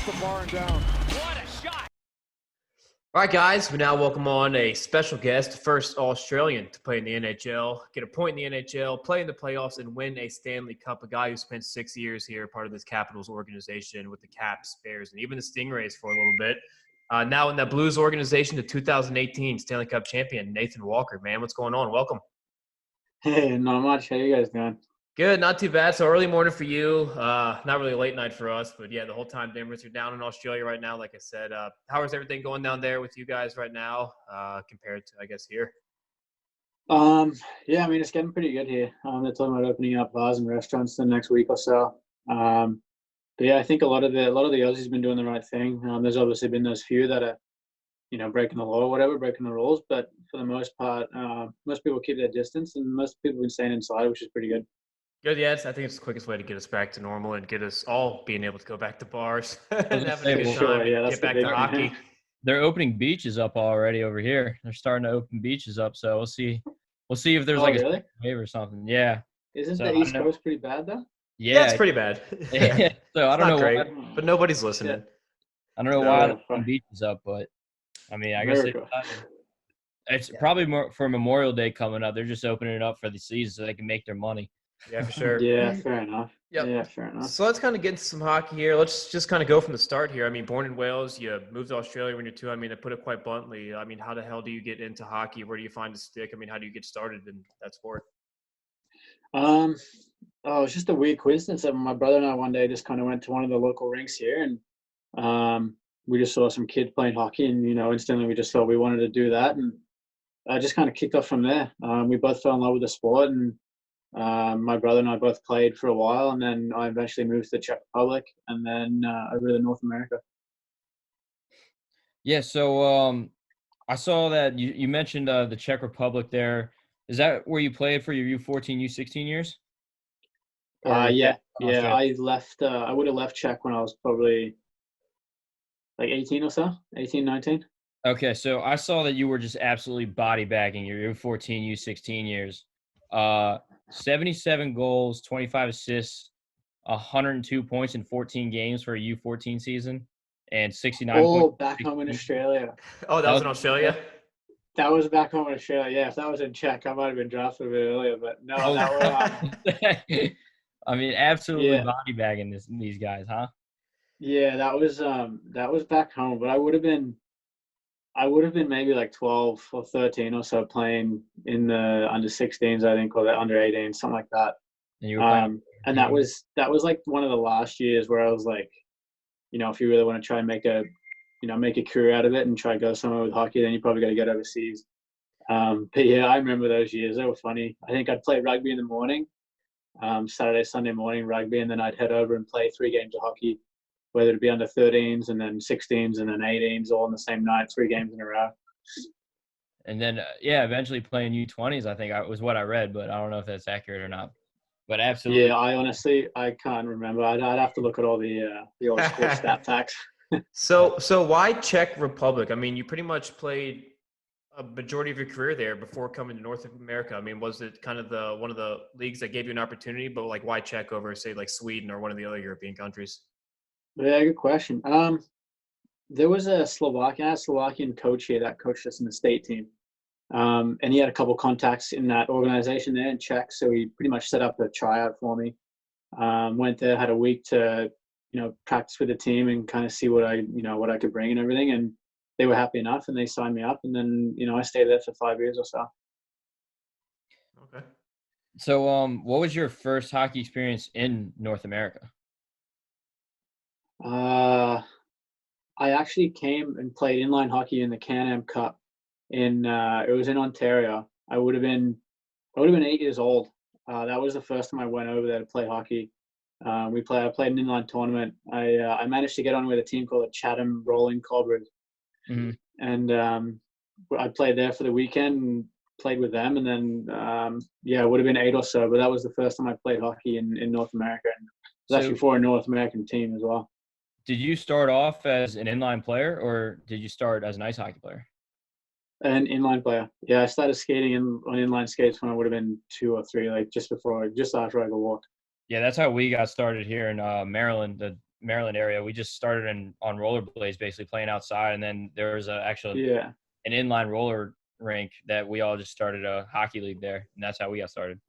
the barn down. What a shot! All right, guys, we now welcome on a special guest, first Australian to play in the NHL, get a point in the NHL, play in the playoffs, and win a Stanley Cup. A guy who spent 6 years here, part of this Capitals organization with the Caps, Bears, and even the Stingrays for a little bit. Now in that Blues organization, the 2018 Stanley Cup champion, Nathan Walker. Man, what's going on? Welcome. Hey, not much. How you guys doing? Good, not too bad. So early morning for you, not really a late night for us, but yeah, the whole time Denver's. You're down in Australia right now, like I said. How is everything going down there with you guys right now compared to, I guess, here? Yeah, I mean, it's getting pretty good here. They're talking about opening up bars and restaurants the next week or so. But yeah, I think a lot of the Aussies have been doing the right thing. There's obviously been those few that are, breaking the law or whatever, breaking the rules. But for the most part, most people keep their distance, and most people have been staying inside, which is pretty good. Good, yes. I think it's the quickest way to get us back to normal and get us all being able to go back to bars and having a good time and get back to hockey. They're opening beaches up already over here. They're starting to open beaches up, so we'll see. We'll see if there's a wave or something. Yeah. Isn't the East Coast pretty bad though? Yeah, it's pretty bad. So I don't know why, but nobody's listening. I don't know why they're opening beaches up, but I mean, I guess it's probably more for Memorial Day coming up. They're just opening it up for the season so they can make their money. Yeah, for sure. Yeah, fair enough. Yep. Yeah, fair enough. So let's kind of get into some hockey here. Let's just kind of go from the start here. I mean, born in Wales, you moved to Australia when you're 2. I mean, to put it quite bluntly, I mean, how the hell do you get into hockey? Where do you find a stick? I mean, how do you get started in that sport? It's just a weird coincidence that my brother and I one day just kind of went to one of the local rinks here, and we just saw some kids playing hockey, and instantly we just thought we wanted to do that, and I just kind of kicked off from there. We both fell in love with the sport, and my brother and I both played for a while, and then I eventually moved to the Czech Republic, and then over to North America. Yeah, so I saw that you mentioned the Czech Republic there. Is that where you played for your U14, U16 years? Yeah. I left. I would have left Czech when I was probably like 18 or so, 18, 19. Okay, so I saw that you were just absolutely body bagging your U14, U16 years. 77 goals, 25 assists, 102 points in 14 games for a U14 season, and 69 points. Oh, back home in Australia. Oh, that was in Australia? That was back home in Australia. Yeah, if that was in Czech, I might have been drafted a bit earlier, but no, that was. I mean, absolutely body bagging these guys, huh? Yeah, that was back home, but I would have been maybe like 12 or 13 or so playing in the under 16s, I think, or the under 18s, something like that. And you were and that was like one of the last years where I was like, if you really want to try and make a career out of it and try to go somewhere with hockey, then you probably got to get overseas. But yeah, I remember those years. They were funny. I think I'd play rugby in the morning, Saturday, Sunday morning rugby, and then I'd head over and play 3 games of hockey, whether it be under 13s and then 16s and then 18s all on the same night, 3 games in a row. And then, eventually playing U20s, I think was what I read, but I don't know if that's accurate or not. But absolutely. Yeah, I can't remember. I'd have to look at all the old school stat packs. So why Czech Republic? I mean, you pretty much played a majority of your career there before coming to North America. I mean, was it kind of one of the leagues that gave you an opportunity, but like why Czech over, say, like Sweden or one of the other European countries? Yeah, good question. There was a Slovakian coach here that coached us in the state team. And he had a couple contacts in that organization there in Czech, so he pretty much set up a tryout for me. Went there, had a week to, practice with the team and kind of see what I could bring and everything. And they were happy enough, and they signed me up. And then, I stayed there for 5 years or so. Okay. So, what was your first hockey experience in North America? I actually came and played inline hockey in the Can-Am Cup. It was in Ontario. I would have been 8 years old. That was the first time I went over there to play hockey. I played an inline tournament. I managed to get on with a team called the Chatham Rolling Cobras. Mm-hmm. And I played there for the weekend and played with them. And then it would have been 8 or so, but that was the first time I played hockey in North America. And it was actually for a North American team as well. Did you start off as an inline player, or did you start as an ice hockey player? An inline player. Yeah, I started skating on inline skates when I would have been 2 or 3, like just after I could walk. Yeah, that's how we got started here in Maryland. Maryland area, we just started on rollerblades, basically playing outside, and then there was an inline roller rink that we all just started a hockey league there, and that's how we got started.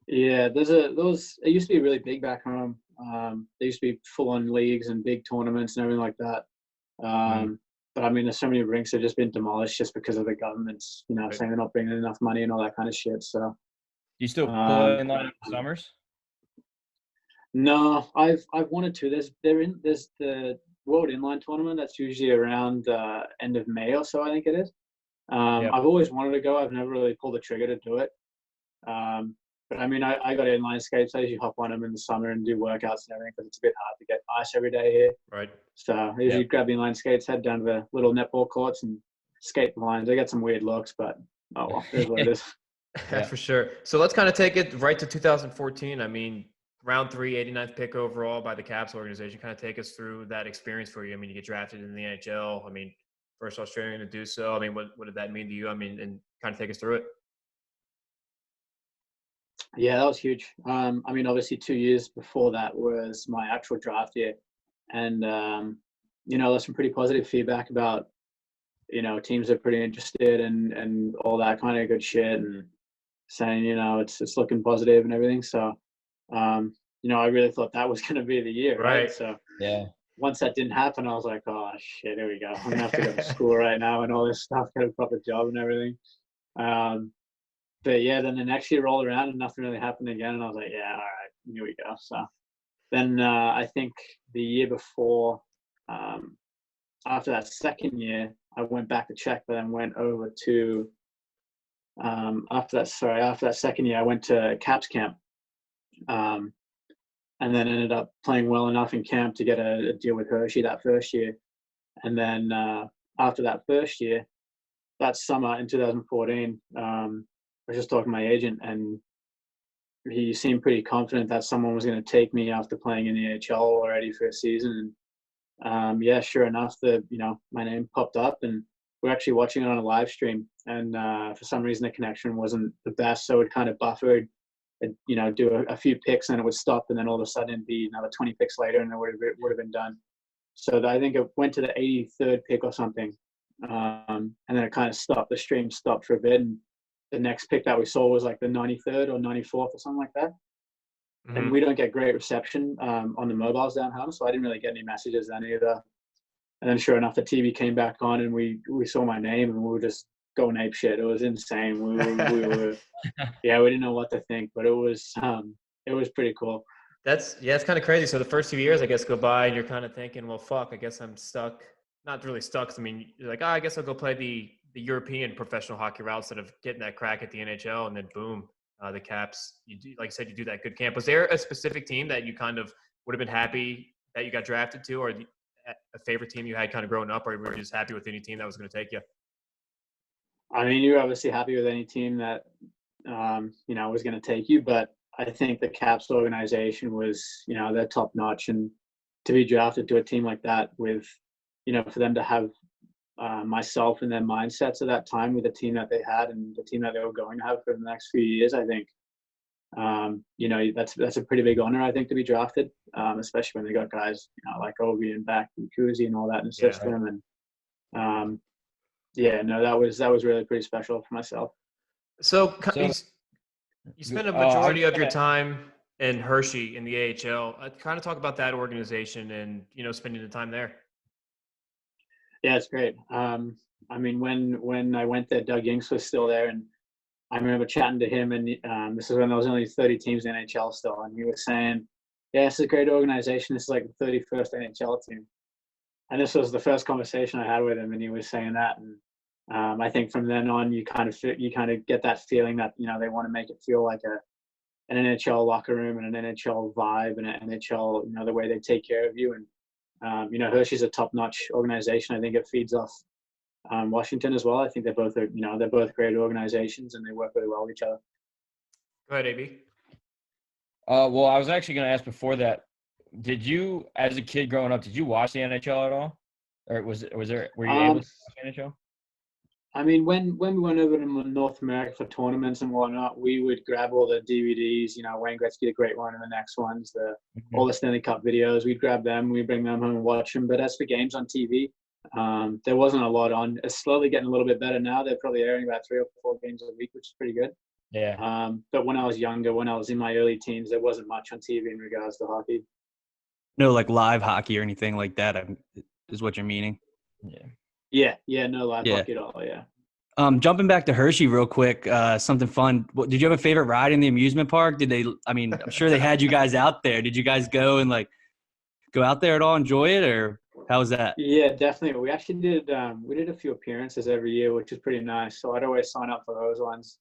Yeah, it used to be really big back home. There used to be full-on leagues and big tournaments and everything like that. But I mean, there's so many rinks that have just been demolished just because of the governments, saying they're not bringing in enough money and all that kind of shit. So, you still play inline in the summers? No, I've wanted to. There's the World Inline Tournament that's usually around end of May or so, I think it is. I've always wanted to go. I've never really pulled the trigger to do it. But I mean, I got inline skates. I usually hop on them in the summer and do workouts and everything because it's a bit hard to get ice every day here. Right. So I usually grab the inline skates, head down to the little netball courts and skate the lines. I get some weird looks, but oh well, it is what it is. For sure. So let's kind of take it right to 2014. I mean, round 3, 89th pick overall by the Caps organization. Kind of take us through that experience for you. I mean, you get drafted in the NHL. I mean, first Australian to do so. I mean, what did that mean to you? I mean, and kind of take us through it. Yeah, that was huge. I mean, obviously 2 years before that was my actual draft year. And, there's some pretty positive feedback about, teams are pretty interested and all that kind of good shit and saying, it's looking positive and everything. So, I really thought that was going to be the year. Right. So once that didn't happen, I was like, oh shit, here we go. I'm going to have to go to school right now and all this stuff, get a proper job and everything. But yeah, then the next year rolled around and nothing really happened again. And I was like, yeah, all right, here we go. So then I think the year before, after that second year, I went back to Czech, but then went over to, after that second year, I went to Caps camp. And then ended up playing well enough in camp to get a deal with Hershey that first year. And then after that first year, that summer in 2014, I was just talking to my agent, and he seemed pretty confident that someone was going to take me after playing in the NHL already for a season. And sure enough, my name popped up, and we're actually watching it on a live stream. And for some reason, the connection wasn't the best, so it kind of buffered. It'd, do a few picks, and it would stop, and then all of a sudden it'd be another 20 picks later, and it would have been done. So I think it went to the 83rd pick or something, and then it kind of stopped. The stream stopped for a bit, and the next pick that we saw was like the 93rd or 94th or something like that. Mm-hmm. And we don't get great reception on the mobiles down home, so I didn't really get any messages then either. And then sure enough, the TV came back on, and we saw my name, and we were just going ape shit. It was insane. We were we didn't know what to think, but it was pretty cool. It's kind of crazy. So the first 2 years, I guess, go by, and you're kind of thinking, well, fuck, I guess I'm stuck. Not really stuck. I mean, you're like, I guess I'll go play the European professional hockey route instead of getting that crack at the NHL. And then boom, the Caps, you do, like I said, you do that good camp. Was there a specific team that you kind of would have been happy that you got drafted to, or a favorite team you had kind of growing up, or were you just happy with any team that was going to take you? I mean, you're obviously happy with any team that, was going to take you, but I think the Caps organization was, they're top notch, and to be drafted to a team like that with, for them to have myself in their mindsets at that time with the team that they had and the team that they were going to have for the next few years, I think, that's a pretty big honor, I think, to be drafted, especially when they got guys, like Ovi and Beck and Kuzi and all that in the system. And that was really pretty special for myself. So you spent a majority of your time in Hershey in the AHL. Kind of talk about that organization and, spending the time there. Yeah, it's great. I mean, when I went there, Doug Inks was still there, and I remember chatting to him, and this is when there was only 30 teams in NHL still, and he was saying, yeah, it's a great organization. This is like the 31st NHL team. And this was the first conversation I had with him, and he was saying that. And I think from then on, you kind of get that feeling that, they want to make it feel like an NHL locker room and an NHL vibe and an NHL, the way they take care of you. And, Hershey's a top-notch organization. I think it feeds off Washington as well. I think they're both great organizations, and they work really well with each other. Go ahead, AB. Well, I was actually going to ask before that, did you, as a kid growing up, did you watch the NHL at all? Or were you able to watch the NHL? I mean, when we went over to North America for tournaments and whatnot, we would grab all the DVDs. You know, Wayne Gretzky, the great one, and the next ones, all the Stanley Cup videos. We'd grab them, we'd bring them home and watch them. But as for games on TV, there wasn't a lot on. It's slowly getting a little bit better now. They're probably airing about 3 or 4 games a week, which is pretty good. Yeah. But when I was younger, when I was in my early teens, there wasn't much on TV in regards to hockey. No, like live hockey or anything like that, is what you're meaning. Yeah, no live hockey at all, yeah. Jumping back to Hershey real quick, something fun. Did you have a favorite ride in the amusement park? I'm sure they had you guys out there. Did you guys go and go out there at all, enjoy it, or how was that? Yeah, definitely. We actually did a few appearances every year, which is pretty nice. So I'd always sign up for those ones.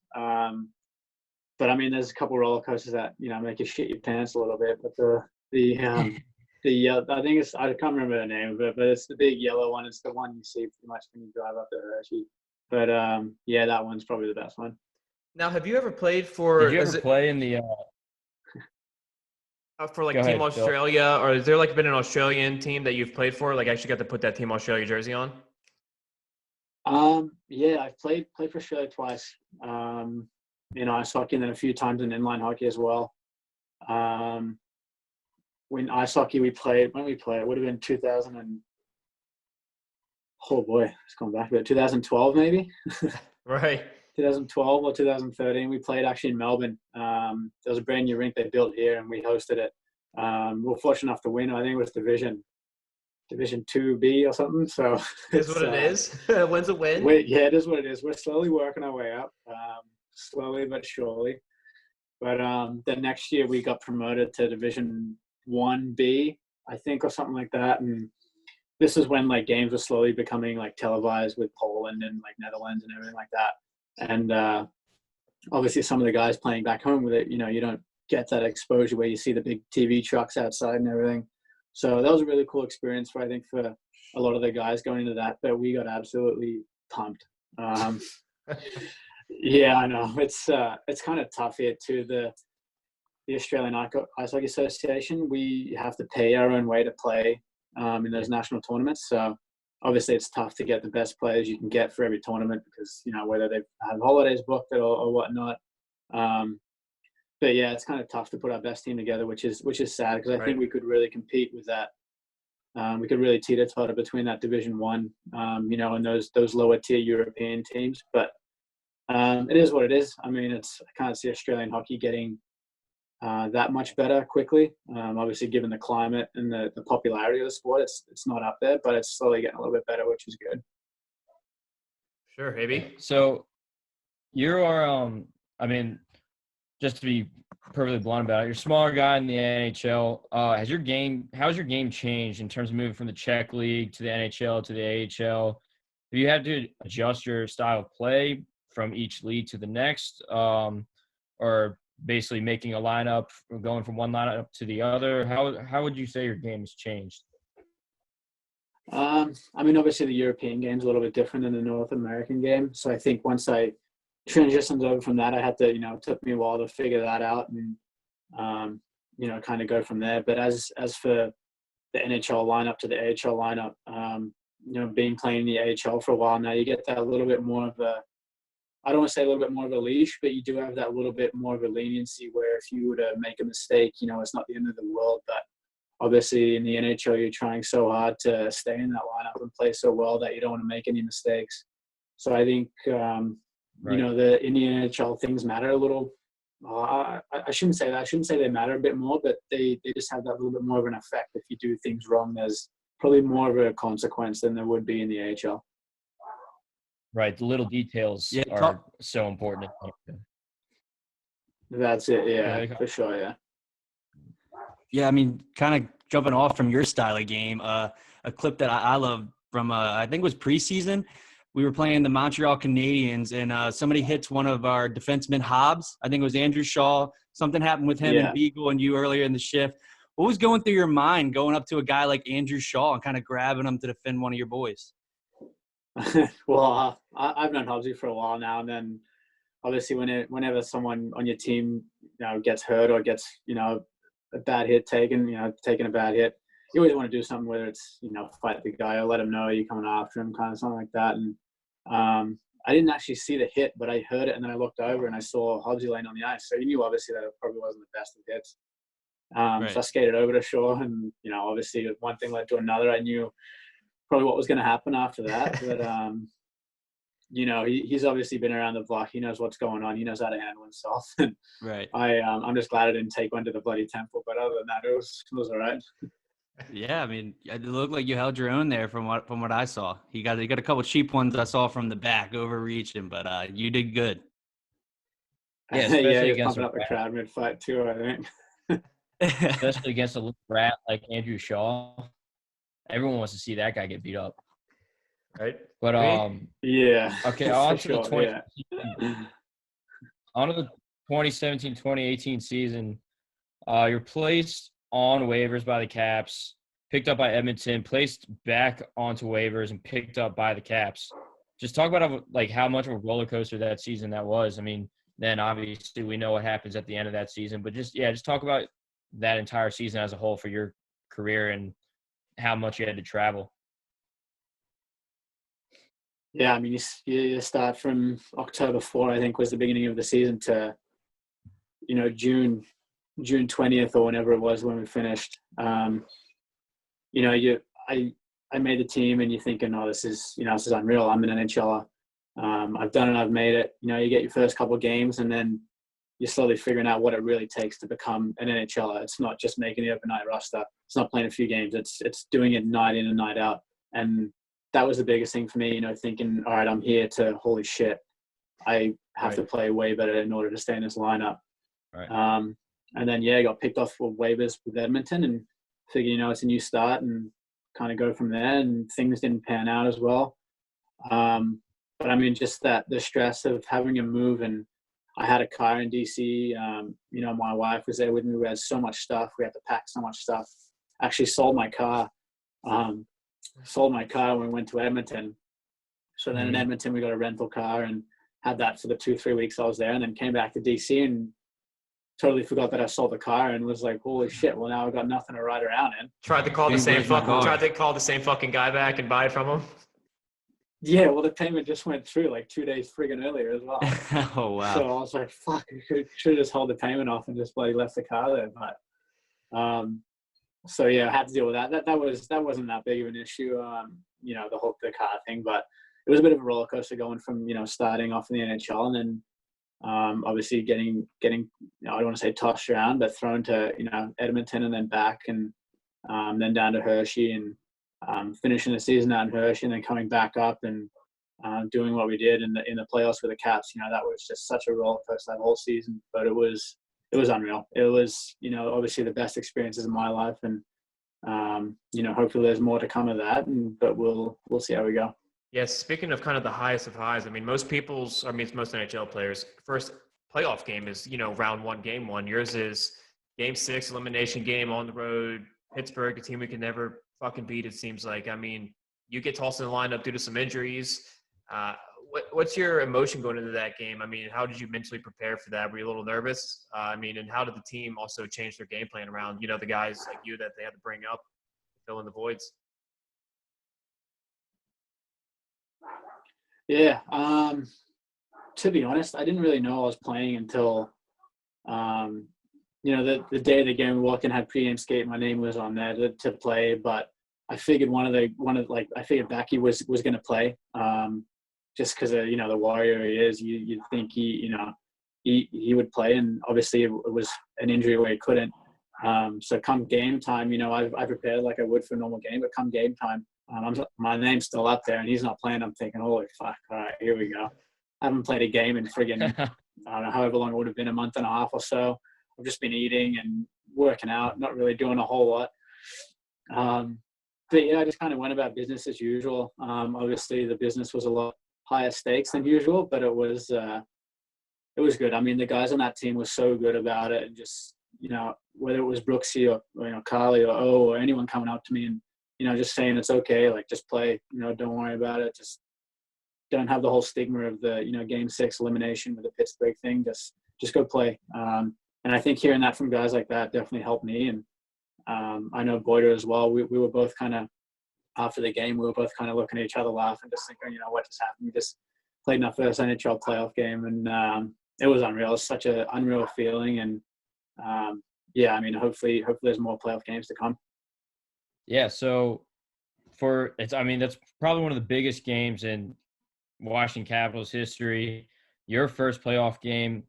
But I mean, there's a couple roller coasters that, make you shit your pants a little bit. But I think I can't remember the name of it, but it's the big yellow one. It's the one you see pretty much when you drive up to Hershey. But yeah, that one's probably the best one. Now, have you ever played for? Did you ever play in the? For Team Australia, or has there been an Australian team that you've played for? Actually got to put that Team Australia jersey on? Yeah, I've played for Australia twice. In ice hockey and then a few times in inline hockey as well. When ice hockey it would have been 2000 and oh boy, it's gone back a bit. 2012 maybe. Right. 2012 or 2013. We played actually in Melbourne. There was a brand new rink they built here, and we hosted it. We were fortunate enough to win. I think it was Division 2B or something. So it's what it is. When's a win? Yeah, it is what it is. We're slowly working our way up, slowly but surely. But the next year we got promoted to Division 1B, I think, or something like that. And this is when games were slowly becoming televised with Poland and Netherlands and everything like that. And obviously some of the guys playing back home with it, you don't get that exposure where you see the big TV trucks outside and everything. So that was a really cool experience for a lot of the guys going into that, but we got absolutely pumped. Yeah, I know. It's kind of tough here too. The Australian Ice Hockey Association, we have to pay our own way to play in those national tournaments. So obviously it's tough to get the best players you can get for every tournament because, whether they have holidays booked or whatnot. But yeah, it's kind of tough to put our best team together, which is sad because I think we could really compete with that. We could really teeter-totter between that Division 1, and those lower tier European teams. But it is what it is. I mean, I can't see Australian hockey getting that much better quickly. Obviously, given the climate and the popularity of the sport, it's not up there, but it's slowly getting a little bit better, which is good. Sure, AB. So you are, just to be perfectly blunt about it, you're a smaller guy in the NHL. How's your game changed in terms of moving from the Czech League to the NHL to the AHL? Have you had to adjust your style of play from each league to the next, or basically making a lineup, going from one lineup to the other? How would you say your game has changed? Obviously the European game's a little bit different than the North American game. So I think once I transitioned over from that, I had to, it took me a while to figure that out and, kind of go from there. But as for the NHL lineup to the AHL lineup, being playing the AHL for a while now, you get that a little bit more of I don't want to say a little bit more of a leash, but you do have that little bit more of a leniency where if you were to make a mistake, it's not the end of the world. But obviously in the NHL, you're trying so hard to stay in that lineup and play so well that you don't want to make any mistakes. So I think, in the NHL things matter a little. I shouldn't say that. I shouldn't say they matter a bit more, but they just have that little bit more of an effect. If you do things wrong, there's probably more of a consequence than there would be in the AHL. Right, the little details are so important. That's it, yeah, for sure, yeah. Yeah, kind of jumping off from your style of game, a clip that I love from, I think it was preseason. We were playing the Montreal Canadiens, and somebody hits one of our defensemen, Hobbs. I think it was Andrew Shaw. Something happened with him and Beagle and you earlier in the shift. What was going through your mind going up to a guy like Andrew Shaw and kind of grabbing him to defend one of your boys? Well, I've known Hobbsy for a while now, and then obviously whenever someone on your team gets hurt or gets a bad hit taken, taking a bad hit, you always want to do something, whether it's fight the guy or let him know you're coming after him, kind of something like that. And I didn't actually see the hit, but I heard it, and then I looked over and I saw Hobbsy laying on the ice. So he knew obviously that it probably wasn't the best of hits. Right. So I skated over to shore, and obviously one thing led to another. I knew probably what was going to happen after that, but he's obviously been around the block. He knows what's going on. He knows how to handle himself. And Right. I'm just glad I didn't take one to the bloody temple. But other than that, it was all right. Yeah, I mean, it looked like you held your own there from what I saw. You got a couple cheap ones I saw from the back overreaching, but you did good. Yeah, especially He was against pumping up the crowd mid-fight too, I think. especially against a little rat like Andrew Shaw. Everyone wants to see that guy get beat up. Right. But yeah. okay, on to sure, the 2017-2018 season. You're placed on waivers by the Caps, picked up by Edmonton, placed back onto waivers, and picked up by the Caps. Just talk about how much of a roller coaster that season that was. I mean, then obviously we know what happens at the end of that season, but just talk about that entire season as a whole for your career and how much you had to travel. Yeah, I mean, you start from October 4, I think, was the beginning of the season, to June 20th or whenever it was when we finished. I made the team, and you're thinking, oh, this is unreal. I'm an NHLer. I've done it. I've made it. You get your first couple of games, and then you're slowly figuring out what it really takes to become an NHLer. It's not just making the overnight roster. It's not playing a few games. It's doing it night in and night out. And that was the biggest thing for me, thinking, all right, I'm here to, holy shit, I have to play way better in order to stay in this lineup. Right. And then, I got picked off for waivers with Edmonton, and figured, it's a new start, and kind of go from there. And things didn't pan out as well. But I mean, just the stress of having to move, and I had a car in DC. My wife was there with me. We had so much stuff. We had to pack so much stuff. Actually sold my car. When we went to Edmonton. So then in Edmonton, we got a rental car and had that for the 2-3 weeks I was there, and then came back to DC and totally forgot that I sold the car, and was like, holy shit, well, now I've got nothing to ride around in. Tried to call the same Where's my fucking guy back and buy it from him. Yeah, well, the payment just went through like 2 days friggin' earlier as well. Oh, wow. So I was like, fuck, I should have just held the payment off and just bloody left the car there. But so I had to deal with that. That wasn't that big of an issue, the car thing. But it was a bit of a roller coaster going from starting off in the NHL, and then obviously getting I don't want to say tossed around, but thrown to Edmonton, and then back, and then down to Hershey, and finishing the season out in Hershey, and then coming back up and doing what we did in the playoffs with the Caps. That was just such a roller coaster that whole season, but it was unreal. It was obviously the best experiences of my life, and hopefully there's more to come of that, but we'll see how we go. Yes, speaking of kind of the highest of highs, I mean, most NHL players' first playoff game is, round one, game one. Yours is game 6, elimination game on the road, Pittsburgh, a team we can never fucking beat, it seems like. I mean, you get tossed in the lineup due to some injuries. What's your emotion going into that game? I mean, how did you mentally prepare for that? Were you a little nervous? And how did the team also change their game plan around, the guys like you that they had to bring up to fill in the voids? Yeah. To be honest, I didn't really know I was playing until, the day of the game. We walked in, had pregame skate. My name was on there to play, but I figured I figured Backy was going to play, just because of the warrior he is. You'd think he would play, and obviously it was an injury where he couldn't. So come game time, I prepared like I would for a normal game, but come game time, my name's still up there and he's not playing. I'm thinking, holy fuck, all right, here we go. I haven't played a game in friggin' I don't know, however long it would have been, a month and a half or so. I've just been eating and working out, not really doing a whole lot. But I just kind of went about business as usual. Obviously the business was a lot higher stakes than usual, but it was good. I mean, the guys on that team were so good about it, and just, whether it was Brooksy or, Carly or O or anyone coming up to me and, just saying it's okay, like just play, don't worry about it. Just don't have the whole stigma of the, game 6 elimination with the Pittsburgh thing. Just go play. And I think hearing that from guys like that definitely helped me. And I know Boyder as well. We were both kind of, after the game, we were both kind of looking at each other, laughing, just thinking, what just happened? We just played in our first NHL playoff game, and it was unreal. It was such an unreal feeling, and I mean, hopefully there's more playoff games to come. Yeah, so that's probably one of the biggest games in Washington Capitals history. Your first playoff game,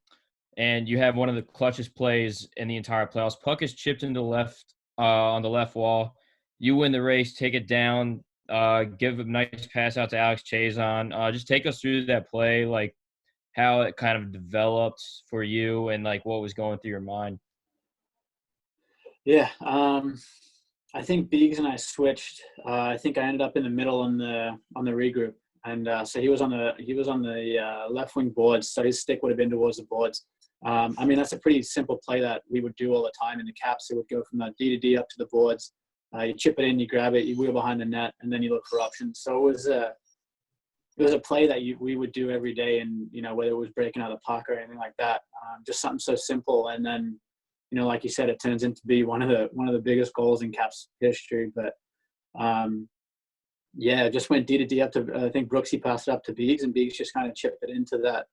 and you have one of the clutchest plays in the entire playoffs. Puck is chipped into the left on the left wall. You win the race, take it down, give a nice pass out to Alex Chazon. Just take us through that play, like how it kind of developed for you and like what was going through your mind. Yeah, I think Biggs and I switched. I think I ended up in the middle on the regroup, and so he was on the left wing boards, so his stick would have been towards the boards. I mean, that's a pretty simple play that we would do all the time in the Caps. It would go from the D to D up to the boards. You chip it in, you grab it, you wheel behind the net, and then you look for options. So it was a play that we would do every day, and whether it was breaking out the puck or anything like that, just something so simple. And then, like you said, it turns into be one of the biggest goals in Caps history. But it just went D to D up to, I think Brooksy passed it up to Biggs, and Biggs just kind of chipped it into that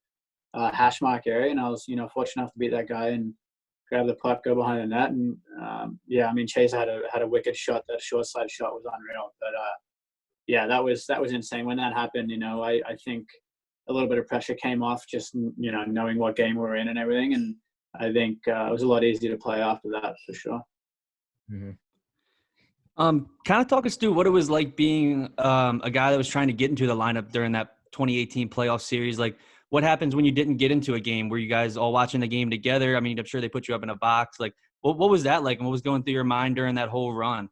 hash mark area. And I was, fortunate enough to beat that guy and grab the puck, go behind the net. And I mean, Chase had a wicked shot. That short side shot was unreal. But that was insane when that happened. I think a little bit of pressure came off just, knowing what game we were in and everything. And I think it was a lot easier to play after that for sure. Mm-hmm. Kind of talk us through what it was like being a guy that was trying to get into the lineup during that 2018 playoff series. Like, what happens when you didn't get into a game? Were you guys all watching the game together? I mean, I'm sure they put you up in a box. Like, what was that like, and what was going through your mind during that whole run?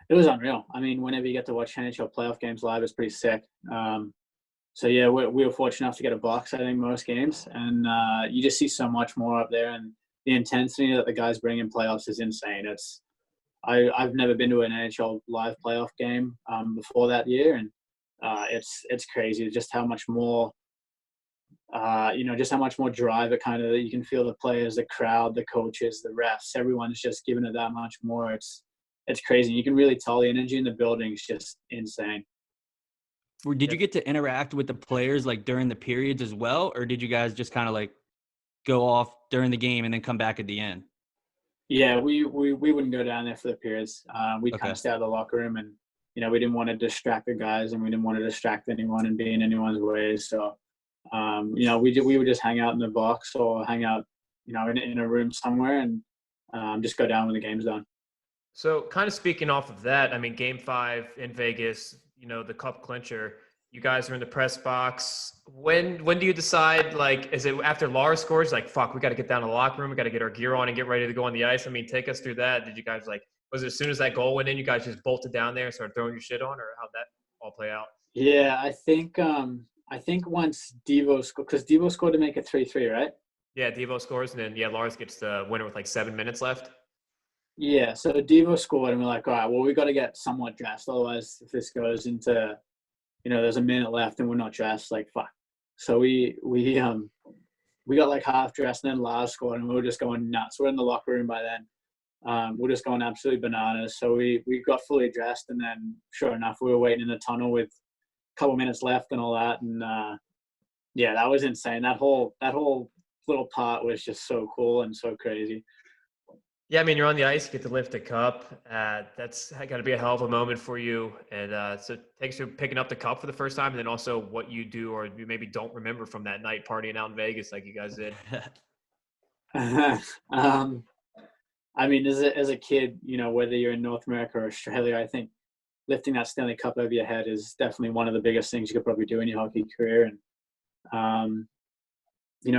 It was unreal. I mean, whenever you get to watch NHL playoff games live, it's pretty sick. We were fortunate enough to get a box, I think, most games. And you just see so much more up there. And the intensity that the guys bring in playoffs is insane. I've never been to an NHL live playoff game before that year. And it's crazy just how much more, just how much more drive it kind of, you can feel the players, the crowd, the coaches, the refs, everyone's just giving it that much more. It's crazy. You can really tell the energy in the building is just insane. Did you get to interact with the players like during the periods as well, or did you guys just kind of like go off during the game and then come back at the end? Yeah, we wouldn't go down there for the periods. We'd kind of stay out of the locker room, and we didn't want to distract the guys, and we didn't want to distract anyone and be in anyone's way. So, we would just hang out in the box or hang out, in a room somewhere and just go down when the game's done. So kind of speaking off of that, I mean, Game 5 in Vegas, the cup clincher, you guys are in the press box. When do you decide, like, is it after Lars scores, like, fuck, we got to get down to the locker room, we got to get our gear on and get ready to go on the ice? I mean, take us through that. Did you guys, like, was it as soon as that goal went in, you guys just bolted down there and started throwing your shit on, or how'd that all play out? Yeah, I think once Devo scored, because Devo scored to make it 3-3, right? Yeah, Devo scores, and then, Lars gets the winner with, like, 7 minutes left. Yeah, so Devo scored, and we're like, all right, well, we got to get somewhat dressed. Otherwise, if this goes into, there's a minute left and we're not dressed, like, fuck. So we got like half dressed, and then Lars scored, and we were just going nuts. We're in the locker room by then. We're just going absolutely bananas. So we got fully dressed, and then sure enough, we were waiting in the tunnel with a couple minutes left and all that. And that was insane. That whole little part was just so cool and so crazy. Yeah, I mean, you're on the ice, you get to lift a cup. That's got to be a hell of a moment for you. And so it takes you picking up the cup for the first time, and then also what you do or you maybe don't remember from that night partying out in Vegas like you guys did. I mean, as a kid, whether you're in North America or Australia, I think lifting that Stanley Cup over your head is definitely one of the biggest things you could probably do in your hockey career. And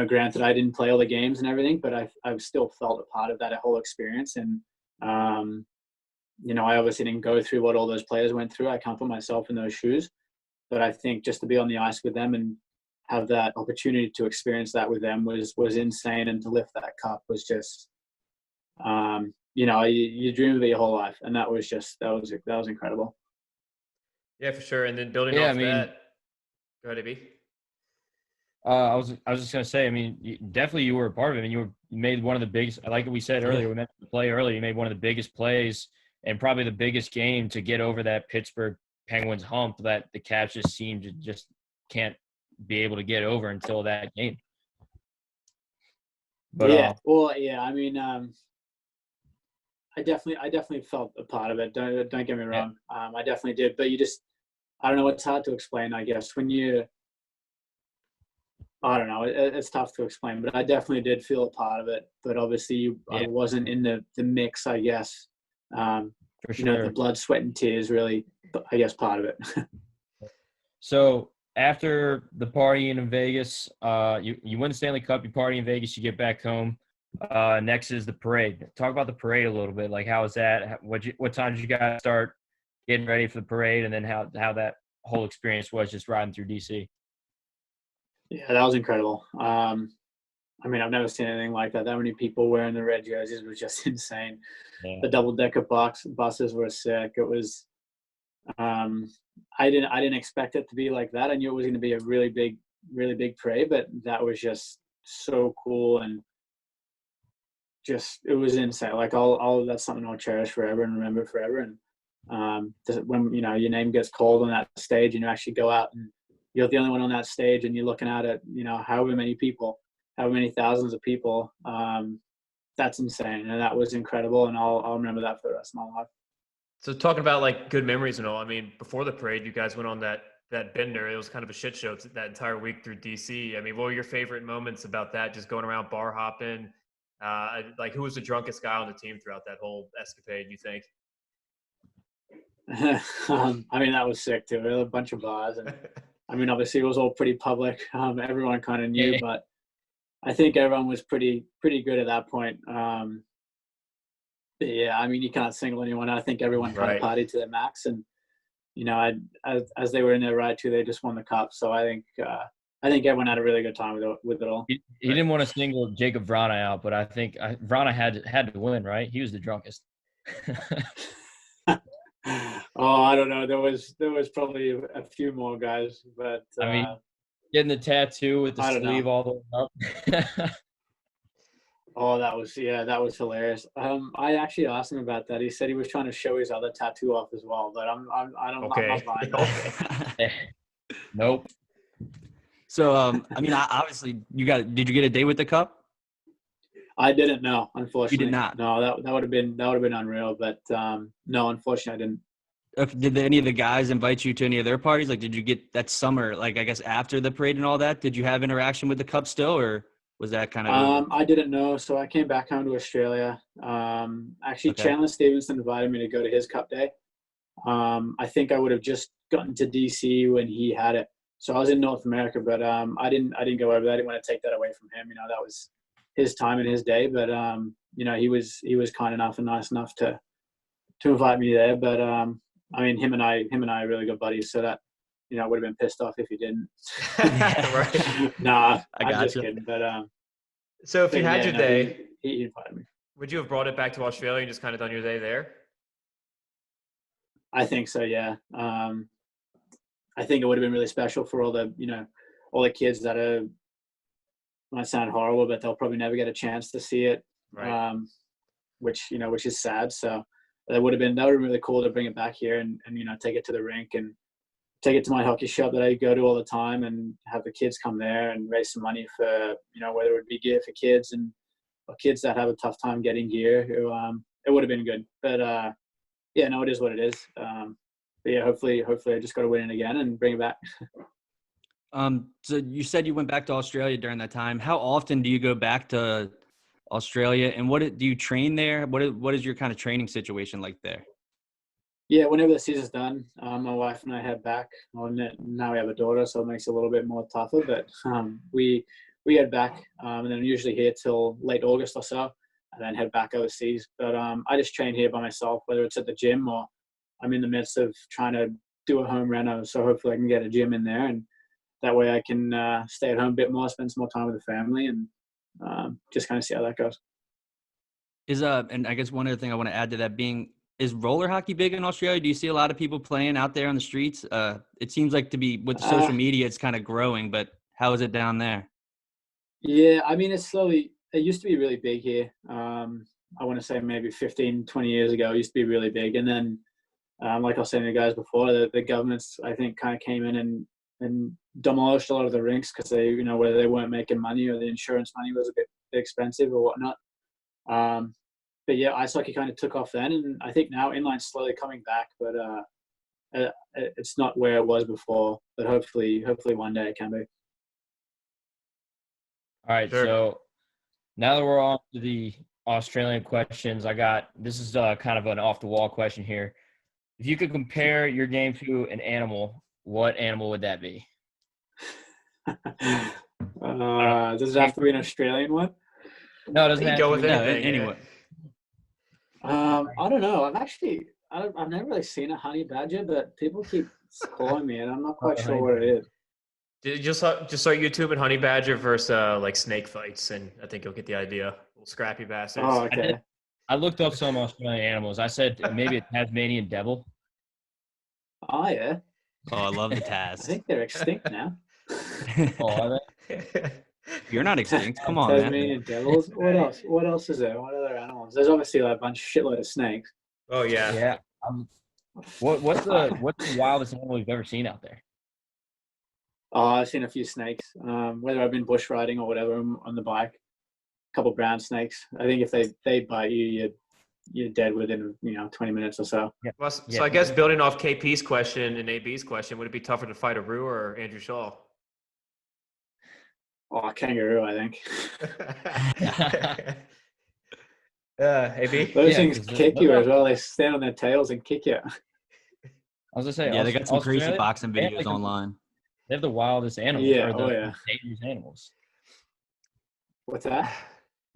granted, I didn't play all the games and everything, but I've still felt a part of that whole experience. And, I obviously didn't go through what all those players went through. I can't put myself in those shoes. But I think just to be on the ice with them and have that opportunity to experience that with them was insane. And to lift that cup was just, you dream of it your whole life. And that was incredible. Yeah, for sure. And then building off that. Go ahead, AB. I was just gonna say, I mean, you were a part of it. I mean, you made one of the biggest, like we said earlier, we meant to play earlier. You made one of the biggest plays and probably the biggest game to get over that Pittsburgh Penguins hump that the Caps just seemed to just can't be able to get over until that game. But yeah, well, yeah. I mean, I definitely felt a part of it. Don't get me wrong. I definitely did. But I don't know. It's hard to explain, I guess. I don't know. It's tough to explain, but I definitely did feel a part of it. But obviously, I wasn't in the mix, I guess. for sure. The blood, sweat, and tears really, I guess, part of it. So after the party in Vegas, you win the Stanley Cup, you party in Vegas, you get back home. Next is the parade. Talk about the parade a little bit. Like, how was that? What time did you guys start getting ready for the parade, and then how that whole experience was just riding through DC? Yeah, that was incredible. I mean, I've never seen anything like that. That many people wearing the red jerseys was just insane. Yeah. The double-decker buses were sick. It was. I didn't expect it to be like that. I knew it was going to be a really big parade, but that was just so cool, and just it was insane. Like all that's something I'll cherish forever and remember forever. And when your name gets called on that stage and you actually go out and you're the only one on that stage and you're looking at it, however many thousands of people, that's insane. And that was incredible. And I'll remember that for the rest of my life. So talking about like good memories and all, I mean, before the parade, you guys went on that bender. It was kind of a shit show that entire week through DC. I mean, what were your favorite moments about that? Just going around bar hopping? Like, who was the drunkest guy on the team throughout that whole escapade, you think? I mean, that was sick too. There were a bunch of bars, and I mean, obviously it was all pretty public. Everyone kind of knew, but I think everyone was pretty good at that point. Yeah, I mean, you can't single anyone. I think everyone kind of partied to their max, and as they were in their ride too, they just won the cup. So I think everyone had a really good time with it all. He didn't want to single Jacob Vrana out, but I think Vrana had to win, right? He was the drunkest. Oh, I don't know. There was probably a few more guys, but I mean, getting the tattoo with the sleeve all the way up. Oh, that was hilarious. I actually asked him about that. He said he was trying to show his other tattoo off as well, but I'm not buying that. Nope. So, I mean, obviously, did you get a date with the cup? I didn't know, unfortunately. You did not? No, that would have been unreal, but no, unfortunately, I didn't. Did any of the guys invite you to any of their parties? Like, did you get that summer, like, I guess after the parade and all that, did you have interaction with the cup still, or was that kind of? I didn't know, so I came back home to Australia. Actually, Okay. Chandler Stevenson invited me to go to his cup day. I think I would have just gotten to DC when he had it. So I was in North America, but I didn't go over that. I didn't want to take that away from him. That was his time and his day. But he was kind enough and nice enough to invite me there. But I mean, him and I are really good buddies. So that I would have been pissed off if he didn't. Right. Nah, I I'm just gotcha. kidding. But So if you had your day, he invited me. would you have brought it back to Australia and just kind of done your day there? I think so. Yeah. I think it would have been really special for all the kids that are, might sound horrible, but they'll probably never get a chance to see it. Right. Which is sad. So that would have been really cool to bring it back here and take it to the rink and take it to my hockey shop that I go to all the time and have the kids come there and raise some money for, whether it would be gear for kids or kids that have a tough time getting gear. It would have been good. But yeah, no, it is what it is. But yeah, hopefully I just got to win it again and bring it back. So you said you went back to Australia during that time. How often do you go back to Australia, and do you train there? What is your kind of training situation like there? Yeah, whenever the season's done, my wife and I head back. Now we have a daughter, so it makes it a little bit more tougher. But we head back, and then usually here till late August or so, and then head back overseas. But I just train here by myself, whether it's at the gym or I'm in the midst of trying to do a home reno. So hopefully I can get a gym in there, and that way I can stay at home a bit more, spend some more time with the family, and just kind of see how that goes. And I guess one other thing I want to add to that is roller hockey big in Australia? Do you see a lot of people playing out there on the streets? It seems like to be with social media, it's kind of growing, but how is it down there? Yeah, I mean, it used to be really big here. I want to say maybe 15, 20 years ago, it used to be really big. And then, like I was saying to the guys before, the governments, I think, kind of came in and demolished a lot of the rinks because they, whether they weren't making money or the insurance money was a bit expensive or whatnot. But yeah, ice hockey kind of took off then, and I think now inline's slowly coming back, but it's not where it was before. But hopefully one day it can be. All right, Sure. so now that we're on to the Australian questions, this is kind of an off-the-wall question here. If you could compare your game to an animal, what animal would that be? Does it have to be an Australian one? No, it doesn't You have go to with be. anything. Anyway. I don't know. I've never really seen a honey badger, but people keep calling me, and I'm not quite sure what it is. Just start YouTube and honey badger versus like snake fights, and I think you'll get the idea. Little scrappy bastards. Oh, okay. I looked up some Australian animals. I said maybe a Tasmanian devil. Oh, yeah. Oh, I love the I Taz. think they're extinct now. Oh, are they? You're not extinct. Come on, man. Tasmanian devils. What else? What else is there? What other animals? There's obviously like a shitload of snakes. Oh yeah. Yeah. What's the wildest animal you've ever seen out there? Oh, I've seen a few snakes. Whether I've been bush riding or whatever on the bike, a couple brown snakes. I think if they bite you, you're dead within 20 minutes or so. Yeah. Well, so I guess building off KP's question and AB's question, would it be tougher to fight a Roo or Andrew Shaw? Oh, kangaroo, I think. AB? Those Yeah, things 'cause kick you as well. They stand on their tails and kick you. I was gonna say, Yeah, they got some crazy Australia, boxing they have, videos like, online. They have the wildest animals. Yeah, Or the oh, yeah. most dangerous animals. What's that?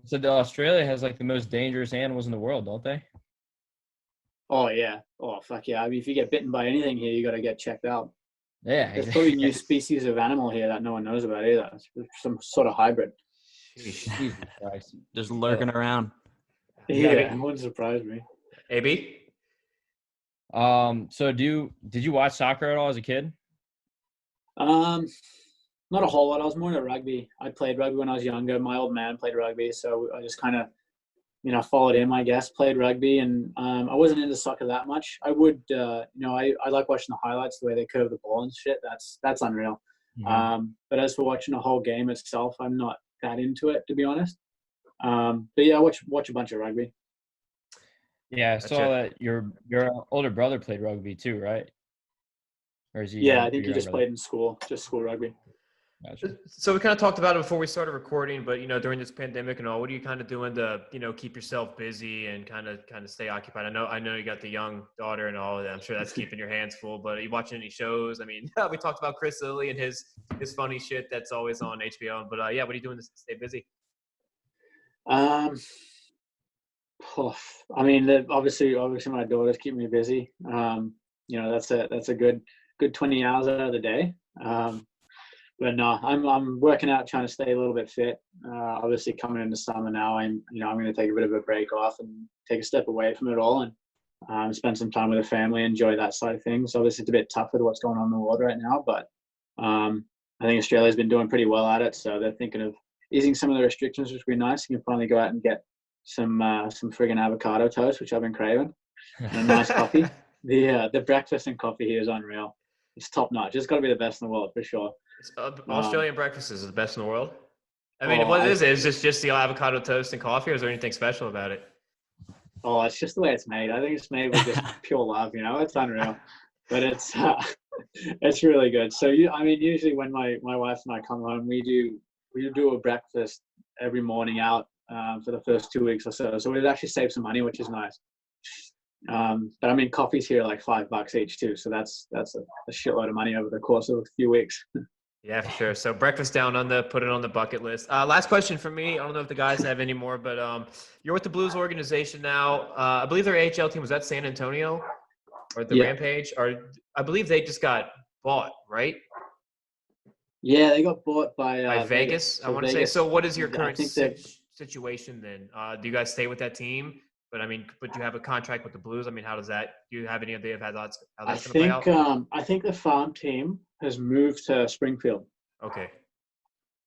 So Australia has like the most dangerous animals in the world, don't they? Oh, yeah. Oh, fuck yeah. I mean, if you get bitten by anything here, you got to get checked out. Yeah, There's probably new species of animal here that no one knows about either. It's some sort of hybrid. Jesus Christ. Just lurking around. Yeah, Yeah, it wouldn't surprise me. AB? So did you watch soccer at all as a kid? Not a whole lot. I was more into rugby. I played rugby when I was younger. My old man played rugby, so I just kind of, followed him, I guess, played rugby, and I wasn't into soccer that much. I would, I like watching the highlights, the way they curve the ball and shit. That's unreal. Mm-hmm. But as for watching a whole game itself, I'm not that into it, to be honest. But yeah, I watch a bunch of rugby. Yeah, I Gotcha. saw that your older brother played rugby too, right? Or is he? Yeah, I think he just played in school, just school rugby. Gotcha. So we kind of talked about it before we started recording, but during this pandemic and all, what are you kind of doing to keep yourself busy and kind of stay occupied? I know you got the young daughter and all of that. I'm sure that's keeping your hands full. But are you watching any shows? I mean, we talked about Chris Lilly and his funny shit that's always on HBO. But yeah, what are you doing to stay busy? I mean, obviously, my daughters keep me busy. That's a good 20 hours out of the day. But no, I'm working out, trying to stay a little bit fit. Obviously, coming into summer now, I'm going to take a bit of a break off and take a step away from it all and spend some time with the family, enjoy that side of things. Obviously, it's a bit tough with what's going on in the world right now, but I think Australia's been doing pretty well at it. So they're thinking of easing some of the restrictions, which would be nice. You can finally go out and get some friggin' avocado toast, which I've been craving, and a nice coffee. The breakfast and coffee here is unreal. It's top notch. It's got to be the best in the world for sure. Australian breakfast is the best in the world. I mean, what is it? Is this just the avocado toast and coffee, or is there anything special about it? Oh, it's just the way it's made. I think it's made with just pure love. It's unreal, but it's really good. So usually when my wife and I come home, we do a breakfast every morning out for the first 2 weeks or so. So we've actually saved some money, which is nice. But I mean, coffee's here like $5 each too, so that's a shitload of money over the course of a few weeks. Yeah, for sure. So breakfast down under, put it on the bucket list. Last question for me. I don't know if the guys have any more, but you're with the Blues organization now. I believe their AHL team was that San Antonio or the Rampage, or I believe they just got bought, right? Yeah, they got bought by Vegas. So I want to say. So, what is your current situation then? Do you guys stay with that team? But you have a contract with the Blues. I mean, how does that? Do you have any idea of how that's going to play out? I think the farm team has moved to Springfield. Okay,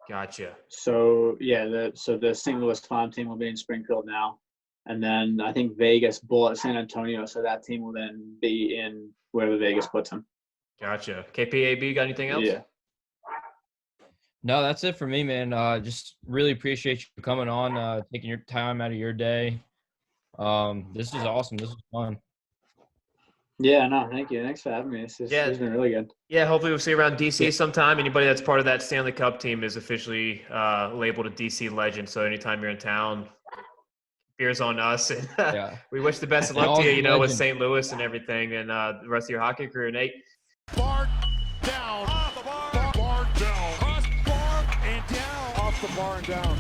gotcha. So yeah, the St. Louis farm team will be in Springfield now, and then I think Vegas bought San Antonio, so that team will then be in wherever Vegas puts them. Gotcha. KPAB, got anything else? Yeah. No, that's it for me, man. Just really appreciate you coming on, taking your time out of your day. This is awesome. This was fun. Yeah, no, thank you. Thanks for having me. This has been really good. Yeah, hopefully we'll see you around DC sometime. Anybody that's part of that Stanley Cup team is officially labeled a DC legend. So anytime you're in town, beers on us. And Yeah. we wish the best of And luck to all you, the with legends. St. Louis and everything, and the rest of your hockey career, Nate. Bar down. Off the bar. Bar down. Cross bar and down. Off the bar and down.